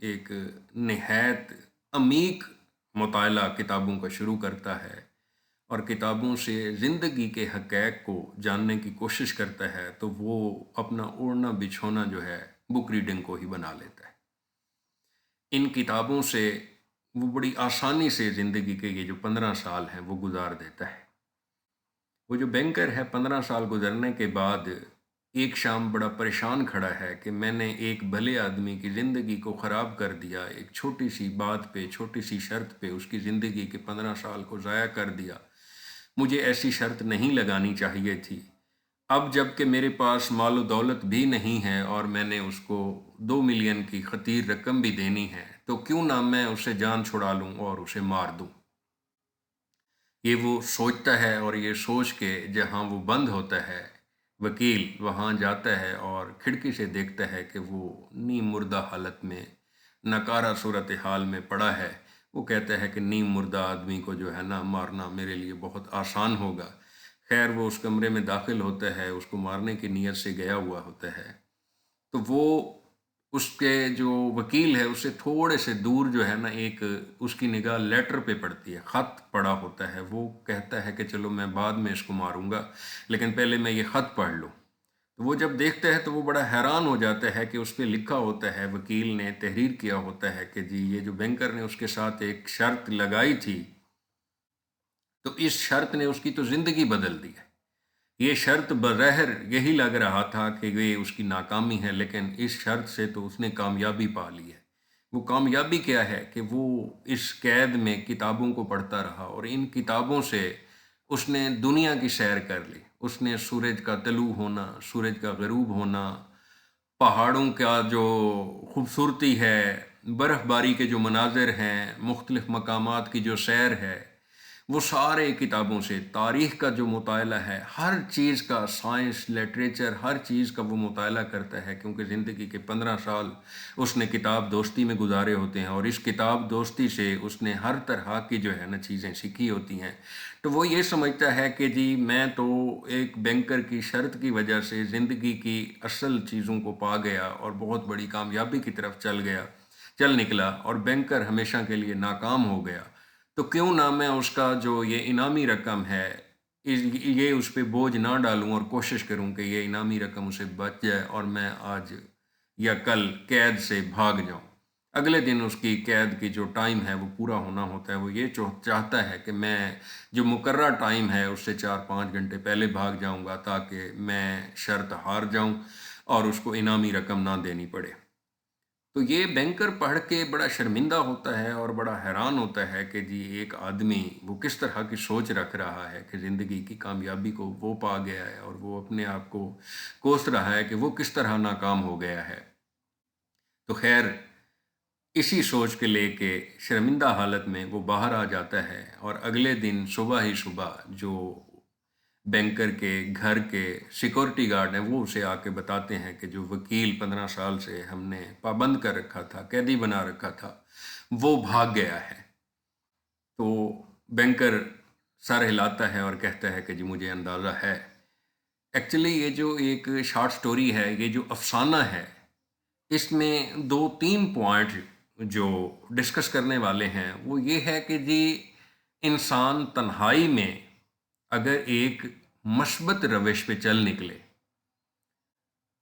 ایک نہایت عمیق مطالعہ کتابوں کا شروع کرتا ہے اور کتابوں سے زندگی کے حقائق کو جاننے کی کوشش کرتا ہے تو وہ اپنا اوڑھنا بچھونا جو ہے بک ریڈنگ کو ہی بنا لیتا ہے۔ ان کتابوں سے وہ بڑی آسانی سے زندگی کے یہ جو 15 سال ہیں وہ گزار دیتا ہے۔ وہ جو بینکر ہے 15 سال گزرنے کے بعد ایک شام بڑا پریشان کھڑا ہے کہ میں نے ایک بھلے آدمی کی زندگی کو خراب کر دیا، ایک چھوٹی سی بات پہ، چھوٹی سی شرط پہ اس کی زندگی کے 15 سال کو ضائع کر دیا۔ مجھے ایسی شرط نہیں لگانی چاہیے تھی۔ اب جب کہ میرے پاس مال و دولت بھی نہیں ہے اور میں نے اس کو 2 ملین کی خطیر رقم بھی دینی ہے تو کیوں نہ میں اسے جان چھڑا لوں اور اسے مار دوں۔ یہ وہ سوچتا ہے اور یہ سوچ کے جہاں وہ بند ہوتا ہے وکیل وہاں جاتا ہے اور کھڑکی سے دیکھتا ہے کہ وہ نیم مردہ حالت میں ناکارہ صورتحال میں پڑا ہے۔ وہ کہتا ہے کہ نیم مردہ آدمی کو جو ہے نا مارنا میرے لیے بہت آسان ہوگا۔ خیر وہ اس کمرے میں داخل ہوتا ہے، اس کو مارنے کی نیت سے گیا ہوا ہوتا ہے تو وہ اس کے جو وکیل ہے اس سے تھوڑے سے دور جو ہے نا ایک اس کی نگاہ لیٹر پہ پڑتی ہے، خط پڑا ہوتا ہے۔ وہ کہتا ہے کہ چلو میں بعد میں اس کو ماروں گا لیکن پہلے میں یہ خط پڑھ لوں۔ تو وہ جب دیکھتا ہے تو وہ بڑا حیران ہو جاتا ہے کہ اس پہ لکھا ہوتا ہے، وکیل نے تحریر کیا ہوتا ہے کہ جی یہ جو بینکر نے اس کے ساتھ ایک شرط لگائی تھی تو اس شرط نے اس کی تو زندگی بدل دی ہے۔ یہ شرط بظاہر یہی لگ رہا تھا کہ یہ اس کی ناکامی ہے لیکن اس شرط سے تو اس نے کامیابی پا لی ہے۔ وہ کامیابی کیا ہے کہ وہ اس قید میں کتابوں کو پڑھتا رہا اور ان کتابوں سے اس نے دنیا کی سیر کر لی۔ اس نے سورج کا طلوع ہونا، سورج کا غروب ہونا، پہاڑوں کا جو خوبصورتی ہے، برف باری کے جو مناظر ہیں، مختلف مقامات کی جو سیر ہے، وہ سارے کتابوں سے، تاریخ کا جو مطالعہ ہے، ہر چیز کا، سائنس، لٹریچر، ہر چیز کا وہ مطالعہ کرتا ہے کیونکہ زندگی کے 15 سال اس نے کتاب دوستی میں گزارے ہوتے ہیں اور اس کتاب دوستی سے اس نے ہر طرح کی جو ہے نا چیزیں سیکھی ہوتی ہیں۔ تو وہ یہ سمجھتا ہے کہ جی میں تو ایک بینکر کی شرط کی وجہ سے زندگی کی اصل چیزوں کو پا گیا اور بہت بڑی کامیابی کی طرف چل نکلا اور بینکر ہمیشہ کے لیے ناکام ہو گیا۔ تو کیوں نہ میں اس کا جو یہ انعامی رقم ہے یہ اس پہ بوجھ نہ ڈالوں اور کوشش کروں کہ یہ انعامی رقم اسے بچ جائے اور میں آج یا کل قید سے بھاگ جاؤں۔ اگلے دن اس کی قید کی جو ٹائم ہے وہ پورا ہونا ہوتا ہے۔ وہ یہ چاہتا ہے کہ میں جو مقررہ ٹائم ہے اس سے 4-5 گھنٹے پہلے بھاگ جاؤں گا تاکہ میں شرط ہار جاؤں اور اس کو انعامی رقم نہ دینی پڑے۔ تو یہ بینکر پڑھ کے بڑا شرمندہ ہوتا ہے اور بڑا حیران ہوتا ہے کہ جی ایک آدمی وہ کس طرح کی سوچ رکھ رہا ہے کہ زندگی کی کامیابی کو وہ پا گیا ہے اور وہ اپنے آپ کو کوس رہا ہے کہ وہ کس طرح ناکام ہو گیا ہے۔ تو خیر اسی سوچ کے لے کے شرمندہ حالت میں وہ باہر آ جاتا ہے اور اگلے دن صبح ہی صبح جو بینکر کے گھر کے سیکورٹی گارڈ ہیں وہ اسے آ کے بتاتے ہیں کہ جو وکیل 15 سال سے ہم نے پابند کر رکھا تھا، قیدی بنا رکھا تھا، وہ بھاگ گیا ہے۔ تو بینکر سر ہلاتا ہے اور کہتا ہے کہ جی مجھے اندازہ ہے۔ ایکچولی یہ جو ایک شارٹ سٹوری ہے، یہ جو افسانہ ہے، اس میں 2-3 پوائنٹ جو ڈسکس کرنے والے ہیں وہ یہ ہے کہ جی انسان تنہائی میں اگر ایک مثبت روش پہ چل نکلے،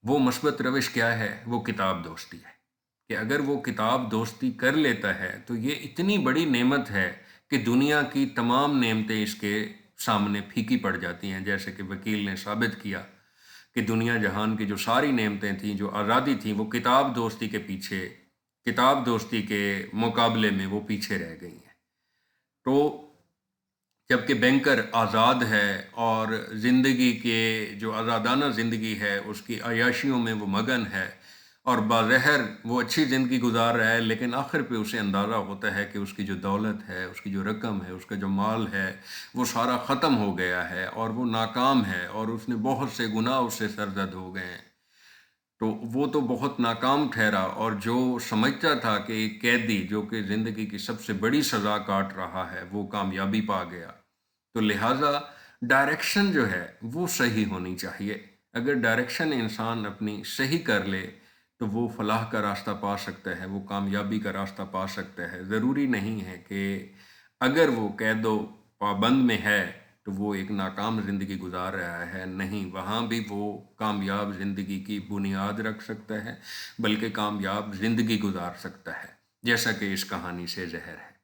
وہ مثبت روش کیا ہے؟ وہ کتاب دوستی ہے۔ کہ اگر وہ کتاب دوستی کر لیتا ہے تو یہ اتنی بڑی نعمت ہے کہ دنیا کی تمام نعمتیں اس کے سامنے پھیکی پڑ جاتی ہیں، جیسے کہ وکیل نے ثابت کیا کہ دنیا جہان کی جو ساری نعمتیں تھیں، جو آزادی تھیں، وہ کتاب دوستی کے مقابلے میں وہ پیچھے رہ گئی ہیں۔ تو جبکہ بینکر آزاد ہے اور زندگی کے جو آزادانہ زندگی ہے اس کی عیاشیوں میں وہ مگن ہے اور بظاہر وہ اچھی زندگی گزار رہا ہے، لیکن آخر پہ اسے اندازہ ہوتا ہے کہ اس کی جو دولت ہے، اس کی جو رقم ہے، اس کا جو مال ہے، وہ سارا ختم ہو گیا ہے اور وہ ناکام ہے اور اس نے بہت سے گناہ اس سے سرزد ہو گئے ہیں۔ تو وہ تو بہت ناکام ٹھہرا اور جو سمجھتا تھا کہ ایک قیدی جو کہ زندگی کی سب سے بڑی سزا کاٹ رہا ہے وہ کامیابی پا گیا۔ تو لہٰذا ڈائریکشن جو ہے وہ صحیح ہونی چاہیے۔ اگر ڈائریکشن انسان اپنی صحیح کر لے تو وہ فلاح کا راستہ پا سکتا ہے، وہ کامیابی کا راستہ پا سکتا ہے۔ ضروری نہیں ہے کہ اگر وہ قید و پابند میں ہے تو وہ ایک ناکام زندگی گزار رہا ہے، نہیں، وہاں بھی وہ کامیاب زندگی کی بنیاد رکھ سکتا ہے، بلکہ کامیاب زندگی گزار سکتا ہے، جیسا کہ اس کہانی سے ظاہر ہے۔